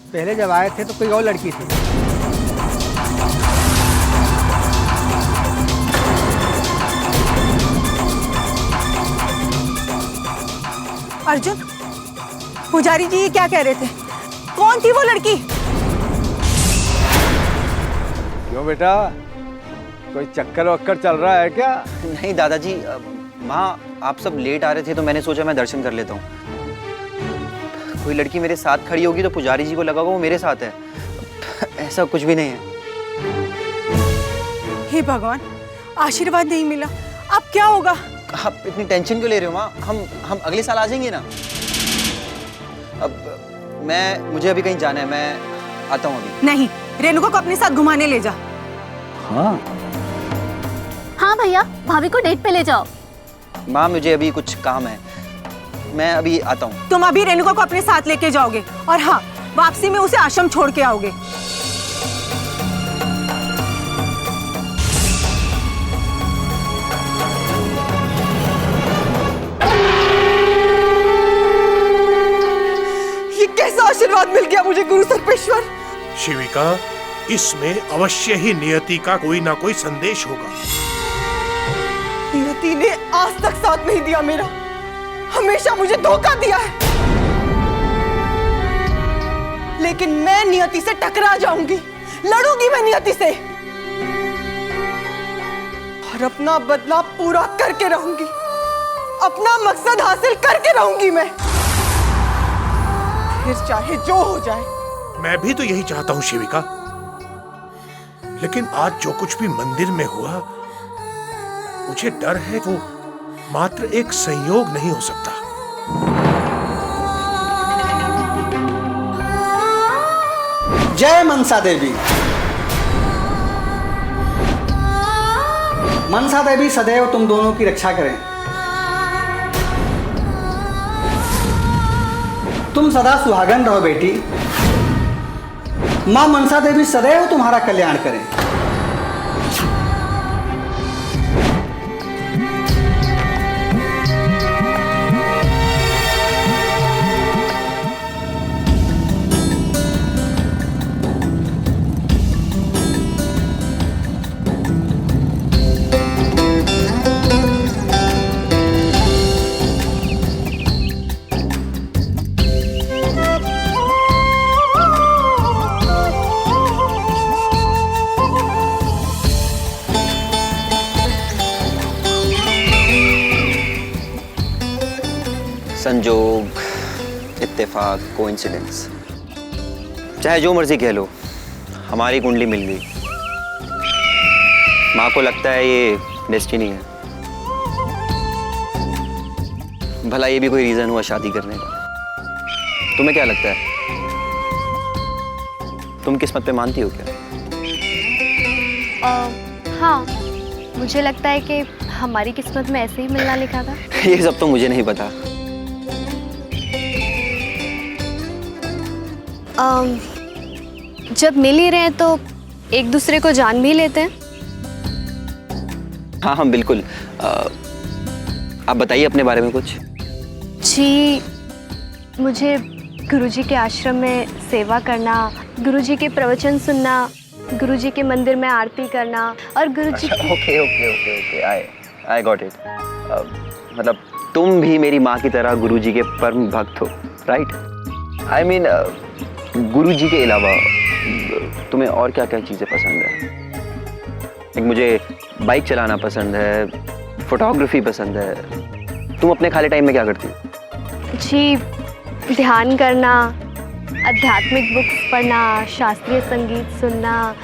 पहले जब आए थे तो कोई और लड़की थी। अर्जुन, पुजारी जी ये क्या कह रहे थे? कौन थी वो लड़की? क्यों बेटा, कोई चक्कर वक्कर चल रहा है क्या? नहीं दादाजी, माँ आप सब लेट आ रहे थे तो मैंने सोचा मैं दर्शन कर लेता हूँ। कोई लड़की मेरे साथ खड़ी होगी तो पुजारी जी को लगा वो मेरे साथ है। ऐसा कुछ भी नहीं है। हे भगवान, आशीर्वाद नहीं मिला, अब क्या होगा? आप इतनी टेंशन क्यों ले रहे हो माँ? हम अगले साल आ जाएंगे ना। अब मुझे अभी कहीं जाना है, मैं आता हूँ अभी। नहीं, रेणुका को अपने साथ घुमाने ले जा। हाँ भैया, भाभी को डेट पे ले जाओ। माँ मुझे अभी कुछ काम है, मैं अभी आता हूँ। तुम अभी रेणुका को अपने साथ लेके जाओगे और हाँ, वापसी में उसे आश्रम छोड़ के आओगे। ये कैसा आशीर्वाद मिल गया मुझे गुरु सर्पेश्वर। शिविका, इसमें अवश्य ही नियति का कोई ना कोई संदेश होगा। नियति ने आज तक साथ नहीं दिया मेरा, हमेशा मुझे धोखा दिया है। लेकिन मैं नियति से टकरा जाऊंगी, लड़ूंगी मैं नियति से और अपना बदला पूरा करके रहूंगी, अपना मकसद हासिल करके रहूंगी मैं, फिर चाहे जो हो जाए। मैं भी तो यही चाहता हूँ शिविका, लेकिन आज जो कुछ भी मंदिर में हुआ, मुझे डर है वो मात्र एक संयोग नहीं हो सकता। जय मनसा देवी। मनसा देवी सदैव तुम दोनों की रक्षा करें। तुम सदा सुहागन रहो बेटी। मां मनसा देवी सदैव तुम्हारा कल्याण करें। संजोग, इत्तेफाक, कोइंसिडेंस, चाहे जो मर्जी कह लो, हमारी कुंडली मिल गई। माँ को लगता है ये डेस्टिनी है। भला ये भी कोई रीजन हुआ शादी करने का? तुम्हें क्या लगता है, तुम किस्मत पे मानती हो क्या? हाँ, मुझे लगता है कि हमारी किस्मत में ऐसे ही मिलना लिखा था। ये सब तो मुझे नहीं पता। जब मिल ही रहे हैं तो एक दूसरे को जान भी लेते हैं। हाँ हाँ बिल्कुल। आप बताइए अपने बारे में कुछ। जी, मुझे गुरुजी के आश्रम में सेवा करना, गुरुजी के प्रवचन सुनना, गुरुजी के मंदिर में आरती करना और Guruji okay okay okay okay, I got it. मतलब तुम भी मेरी माँ की तरह गुरुजी के परम भक्त हो, राइट? आई मीन गुरुजी के अलावा तुम्हें और क्या क्या चीज़ें पसंद है? एक मुझे बाइक चलाना पसंद है, फोटोग्राफी पसंद है। तुम अपने खाली टाइम में क्या करती हो? जी, ध्यान करना, आध्यात्मिक बुक्स पढ़ना, शास्त्रीय संगीत सुनना।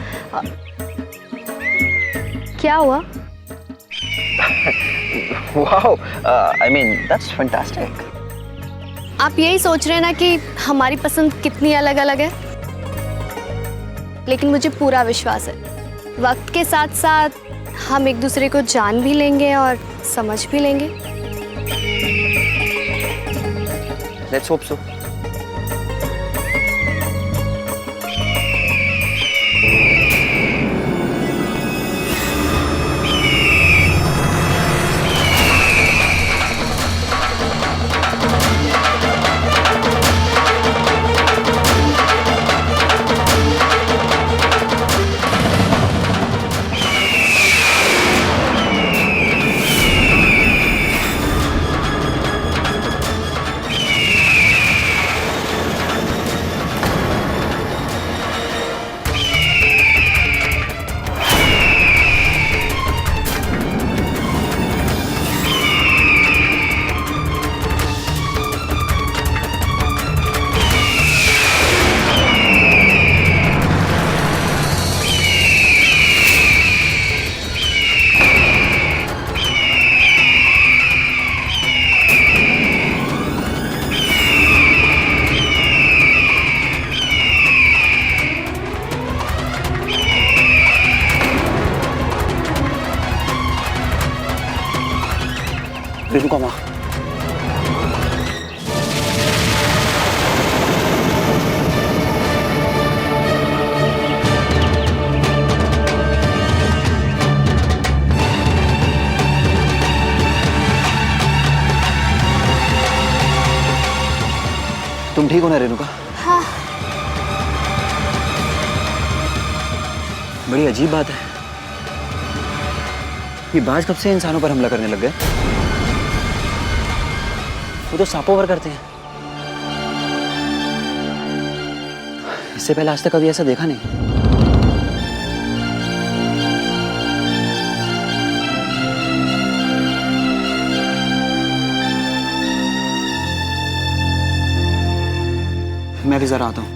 क्या हुआ? Wow, I mean that's fantastic. आप यही सोच रहे हैं ना कि हमारी पसंद कितनी अलग अलग है, लेकिन मुझे पूरा विश्वास है वक्त के साथ साथ हम एक दूसरे को जान भी लेंगे और समझ भी लेंगे। Let's hope so. रेणुका माँ, तुम ठीक हो ना रेणुका? हाँ। बड़ी अजीब बात है, ये बाज कब से इंसानों पर हमला करने लग गए? वो तो सांपों पर करते हैं। इससे पहले आज तक कभी ऐसा देखा नहीं। मैं भी जरा आता हूं।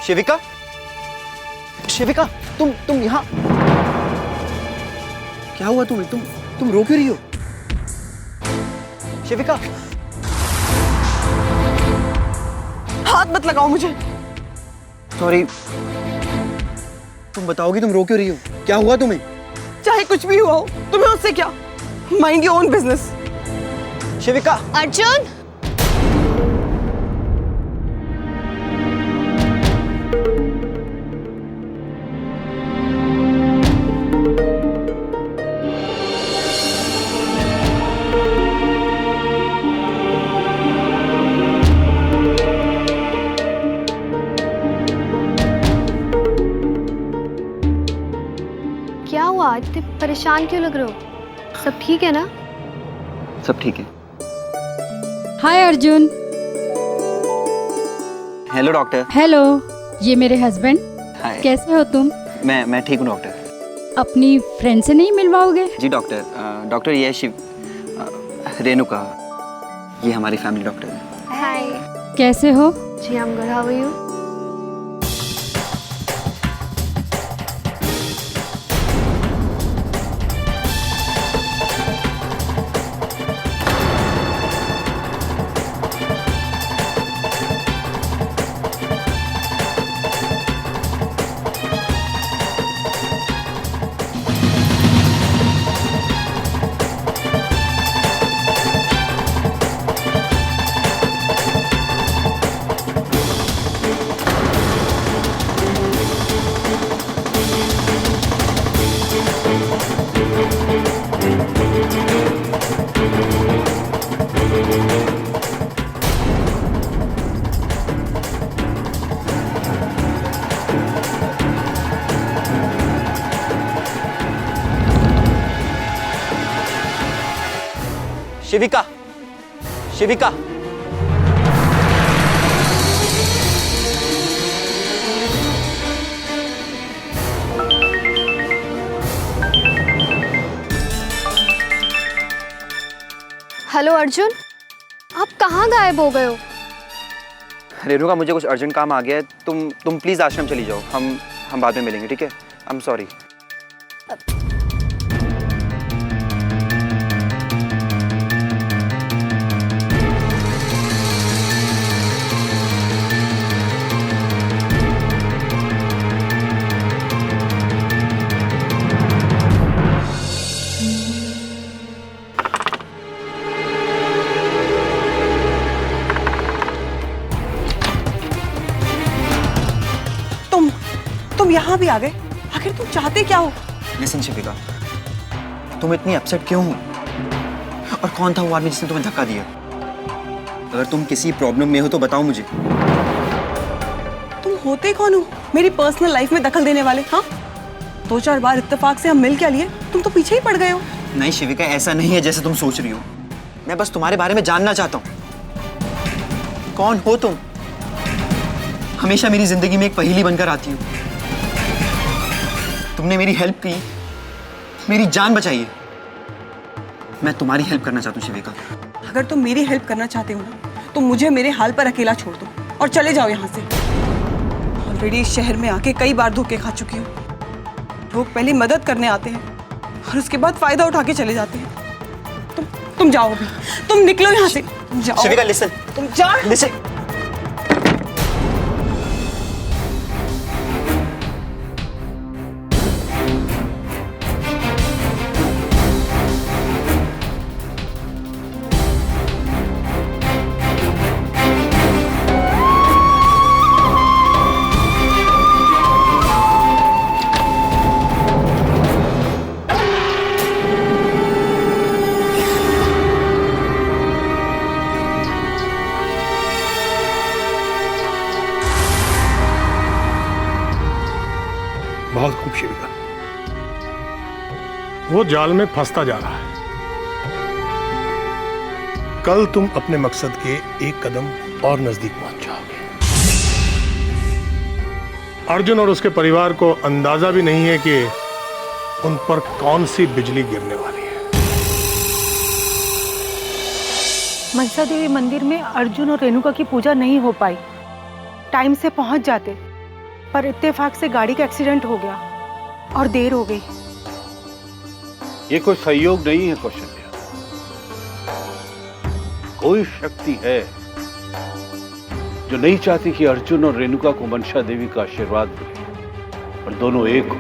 शिविका, शिविका, तुम यहाँ क्या हुआ तुम्हें? तुम रो क्यों रही हो? शिविका, हाथ मत लगाओ मुझे। सॉरी। तुम बताओगी तुम रो क्यों रही हो? क्या हुआ तुम्हें? चाहे कुछ भी हुआ हो, तुम्हें उससे क्या? Mind your own business. Shivika, Arjun, क्या हुआ? इतने परेशान क्यों लग रहे हो? सब ठीक है ना? सब ठीक है। Hi Arjun. Hello doctor. Hello, ये मेरे हस्बैंड। हाय। कैसे हो तुम? मैं ठीक हूँ डॉक्टर। अपनी फ्रेंड से नहीं मिलवाओगे? जी डॉक्टर। डॉक्टर ये है शिव, रेणुका, ये हमारी फैमिली डॉक्टर है। हाय। कैसे हो? जी हम good, how are you? Shivika, Shivika, hello Arjun, आप कहाँ गायब हो गए हो? रेणुका मुझे कुछ अर्जेंट काम आ गया है। तुम प्लीज आश्रम चली जाओ। हम बाद में मिलेंगे, ठीक है? I am sorry. तुम यहाँ भी आ गए? आखिर तुम चाहते क्या हो? लिसन शिविका, तुम इतनी अपसेट क्यों हो? और कौन था वो आदमी जिसने तुम्हें धक्का दिया? अगर तुम किसी प्रॉब्लम में हो तो बताओ मुझे। तुम होते कौन हो मेरी पर्सनल लाइफ में दखल देने वाले? हाँ, 2-4 बार इत्तेफाक से हम मिल क्या लिए, तुम तो पीछे ही पड़ गए हो। नहीं शिविका, ऐसा नहीं है जैसे तुम सोच रही हो। मैं बस तुम्हारे बारे में जानना चाहता हूँ। कौन हो तुम? हमेशा मेरी जिंदगी में एक पहेली बनकर आती हो। तुमने मेरी हेल्प की, मेरी जान बचाई है। मैं तुम्हारी हेल्प करना चाहता हूँ शिविका। अगर तुम मेरी हेल्प करना चाहते हो ना, तो मुझे मेरे हाल पर अकेला छोड़ दो और चले जाओ यहाँ से। ऑलरेडी इस शहर में आके कई बार धोखे खा चुकी हूँ। लोग पहले मदद करने आते हैं और उसके बाद फायदा उठा के चले जाते हैं। तुम जाओ अभी, तुम निकलो यहाँ से। तुम जाओ। शिविका लिसन, तुम जाओ। लिसन। बहुत खूब शिविका, वो जाल में फंसता जा रहा है। कल तुम अपने मकसद के एक कदम और नजदीक पहुंच जाओगे। अर्जुन और उसके परिवार को अंदाजा भी नहीं है कि उन पर कौन सी बिजली गिरने वाली है। मनसा देवी मंदिर में अर्जुन और रेणुका की पूजा नहीं हो पाई। टाइम से पहुंच जाते, पर इत्तेफाक से गाड़ी का एक्सीडेंट हो गया और देर हो गई। ये कोई संयोग नहीं है कौशल्या, कोई शक्ति है जो नहीं चाहती कि अर्जुन और रेणुका को मनसा देवी का आशीर्वाद मिले और दोनों एक हो।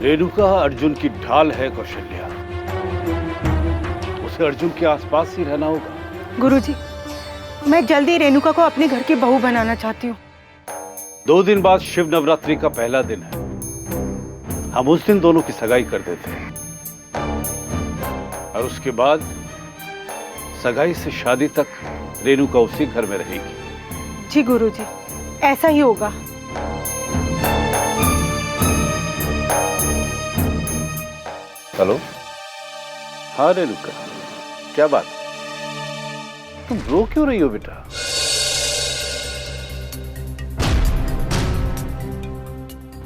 रेणुका अर्जुन की ढाल है कौशल्या, उसे अर्जुन के आसपास ही रहना होगा। गुरुजी, मैं जल्दी रेणुका को अपने घर की बहू बनाना चाहती हूँ। 2 दिन बाद शिव नवरात्रि का पहला दिन है, हम उस दिन दोनों की सगाई कर देते हैं और उसके बाद सगाई से शादी तक रेणुका उसी घर में रहेगी। जी गुरुजी, ऐसा ही होगा। हेलो, हाँ रेणुका, क्या बात? तुम रो क्यों रही हो बेटा?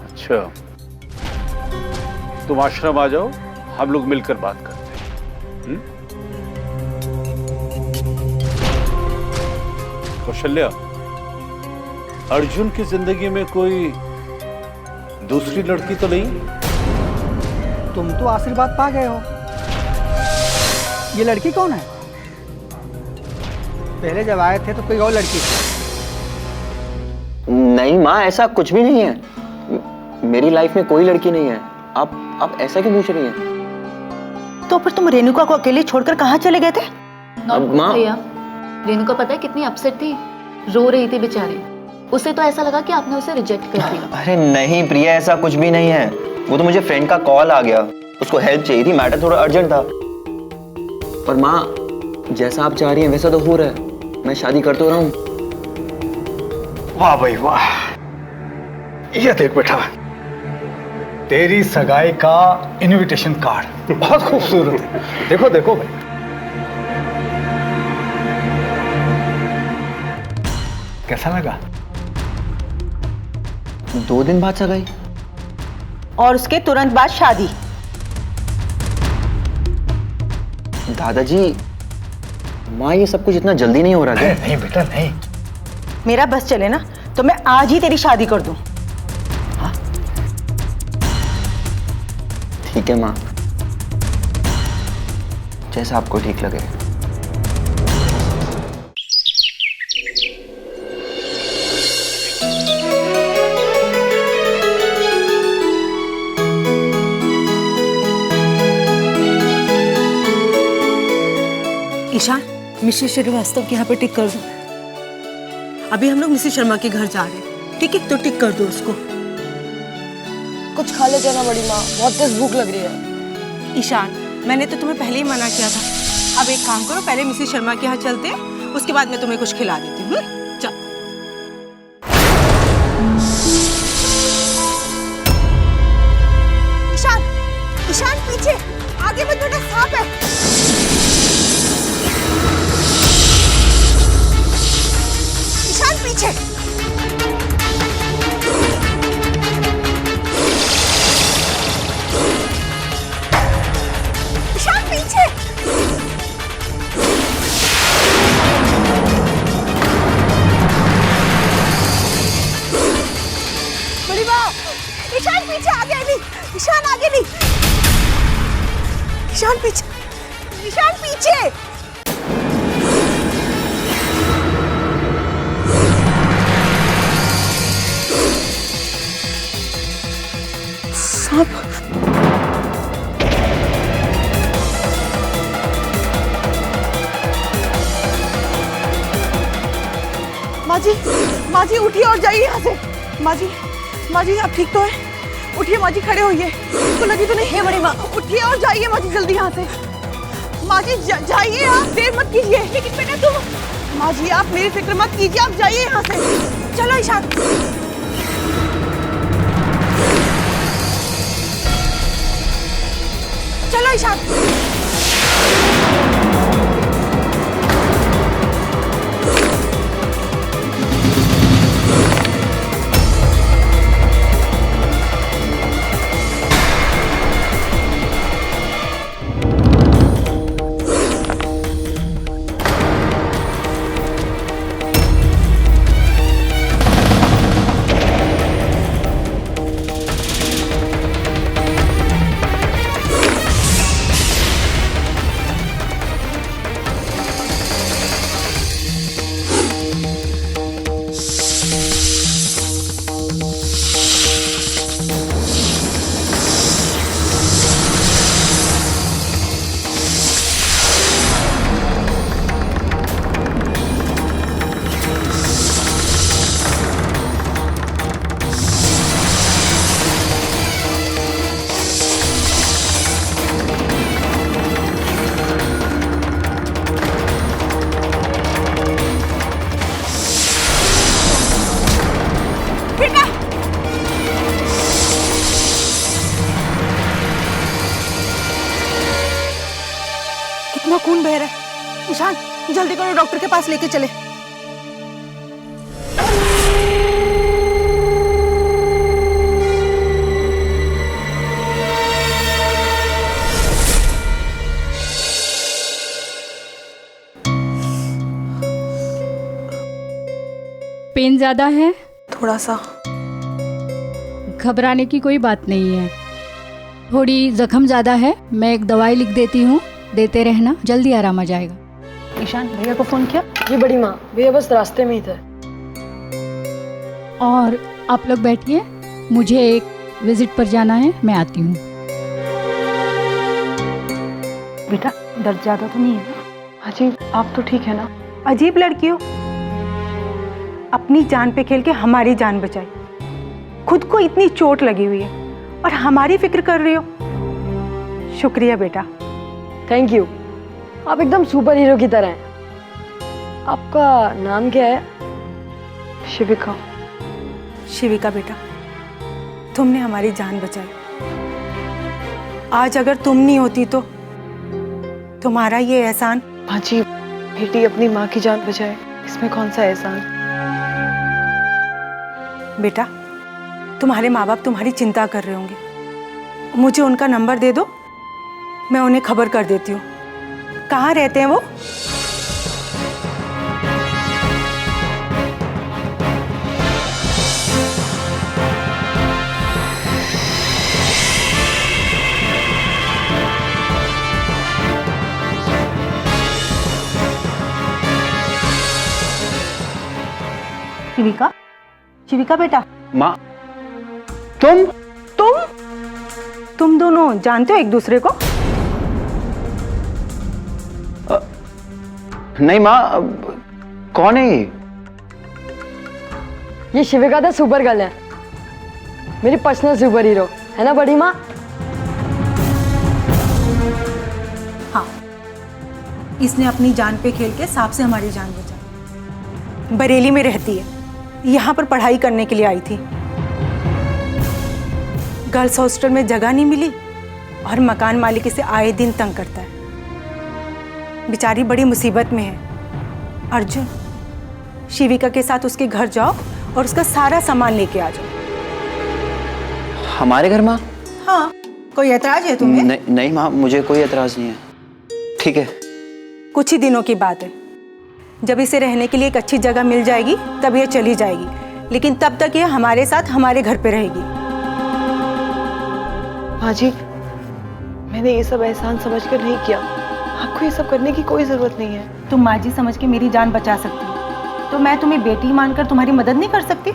अच्छा, तुम आश्रम आ जाओ, हम लोग मिलकर बात करते हैं। कौशल्या, अर्जुन की जिंदगी में कोई दूसरी लड़की तो नहीं? तुम तो आशीर्वाद पा गए हो। ये लड़की कौन है? पहले जब आए थे तो कोई और लड़की थी। नहीं माँ, ऐसा कुछ भी नहीं है। मेरी लाइफ में कोई लड़की नहीं है। आप ऐसा क्यों पूछ रही हैं? तो फिर तुम रेणुका को अकेले छोड़कर कहाँ चले गए थे? अब माँ, भैया, रेणुका पता है कितनी अपसेट थी, रो रही थी बेचारी। उसे तो ऐसा लगा कि आपने उसे रिजेक्ट कर दिया। अरे नहीं प्रिया, ऐसा कुछ भी नहीं है। वो तो मुझे फ्रेंड का कॉल आ गया, उसको हेल्प चाहिए थी, मैटर थोड़ा अर्जेंट था। पर माँ, जैसा आप चाह रही हैं वैसा तो हो रहा है। मैं शादी कर तो रहा हूँ। वाह भाई वाह, ये देख बेटा, तेरी सगाई का इनविटेशन कार्ड बहुत खूबसूरत है। देखो देखो भाई, कैसा लगा? 2 दिन बाद सगाई और उसके तुरंत बाद शादी। दादाजी, माँ ये सब कुछ इतना जल्दी नहीं हो रहा है। नहीं बेटा नहीं, मेरा बस चले ना तो मैं आज ही तेरी शादी कर दूं। ठीक है माँ, जैसा आपको ठीक लगे। ईशान, मिसेस श्रीवास्तव के यहाँ पे टिक कर दो। अभी हम लोग मिसेस शर्मा के घर जा रहे हैं, ठीक है? तो टिक कर दो उसको। कुछ खा ले जाना बड़ी माँ, बहुत तेज भूख लग रही है। ईशान, मैंने तो तुम्हें पहले ही मना किया था। अब एक काम करो, पहले मिसेस शर्मा के यहाँ चलते हैं, उसके बाद मैं तुम्हें कुछ खिला देती हूँ। चल। ईशान, ईशान पीछे, आगे में थोड़ा सांप है। ईशान पीछे। ईशान पीछे। बड़ी माँ, ईशान पीछे, आगे नहीं। ईशान आगे नहीं। ईशान पीछे। ईशान पीछे। सांप। माँ जी उठिए और जाइए यहाँ से। माँ जी आप ठीक तो है? उठिए माँ जी, खड़े होइए। तो लगी तो नहीं है बड़ी माँ? उठिए और जाइए माँ जी जल्दी यहाँ से। माँ जी जाइए, आप देर मत कीजिए। लेकिन बेटा तुम। माँ जी आप मेरी फिक्र मत कीजिए, आप जाइए यहाँ से। चलो ईशान। चलो ईशान। कितना खून बह रहा है। ईशान जल्दी करो, डॉक्टर के पास लेके चले। पेन ज्यादा है? थोड़ा सा। घबराने की कोई बात नहीं है। थोड़ी जख्म ज्यादा है, मैं एक दवाई लिख देती हूँ, देते रहना, जल्दी आराम आ जाएगा। ईशान भैया को फोन किया? जी बड़ी माँ, भैया बस रास्ते में ही थे। और आप लोग बैठिए, मुझे एक विजिट पर जाना है, मैं आती हूँ। बेटा दर्द ज्यादा तो नहीं है? हाजी आप तो ठीक है ना? अजीब लड़की हो, अपनी जान पे खेल के हमारी जान बचाई। खुद को इतनी चोट लगी हुई है और हमारी फिक्र कर रही हो। शुक्रिया बेटा। थैंक यू, आप एकदम सुपर हीरो की तरह हैं। आपका नाम क्या है? शिविका। शिविका बेटा, तुमने हमारी जान बचाई। आज अगर तुम नहीं होती तो तुम्हारा ये एहसान। हाजी बेटी अपनी माँ की जान बचाए, इसमें कौन सा एहसान? बेटा तुम्हारे माँ बाप तुम्हारी चिंता कर रहे होंगे, मुझे उनका नंबर दे दो, मैं उन्हें खबर कर देती हूँ। कहाँ रहते हैं वो? शिविका, शिविका बेटा। माँ तुम दोनों जानते हो एक दूसरे को? नहीं माँ, कौन है ये शिविका द सुपर गर्ल है, मेरी पर्सनल सुपर हीरो, है ना बड़ी माँ? हाँ, इसने अपनी जान पे खेल के सांप से हमारी जान बचाई। बरेली में रहती है, यहाँ पर पढ़ाई करने के लिए आई थी। गर्ल्स हॉस्टल में जगह नहीं मिली और मकान मालिक इसे आए दिन तंग करता है। बेचारी बड़ी मुसीबत में है। अर्जुन, शिविका के साथ उसके घर जाओ और उसका सारा सामान लेके आ जाओ। हमारे घर माँ? हाँ, कोई एतराज है तुम्हें? नहीं माँ, मुझे कोई एतराज नहीं है। ठीक है। कुछ ही दिनों की बात है, जब इसे रहने के लिए एक अच्छी जगह मिल जाएगी तब ये चली जाएगी, लेकिन तब तक ये हमारे साथ हमारे घर पे रहेगी। हाजी मैंने ये सब एहसान समझकर नहीं किया, आपको ये सब करने की कोई जरूरत नहीं है। तुम माँ जी समझ के मेरी जान बचा सकती हो, तो मैं तुम्हें बेटी मानकर तुम्हारी मदद नहीं कर सकती?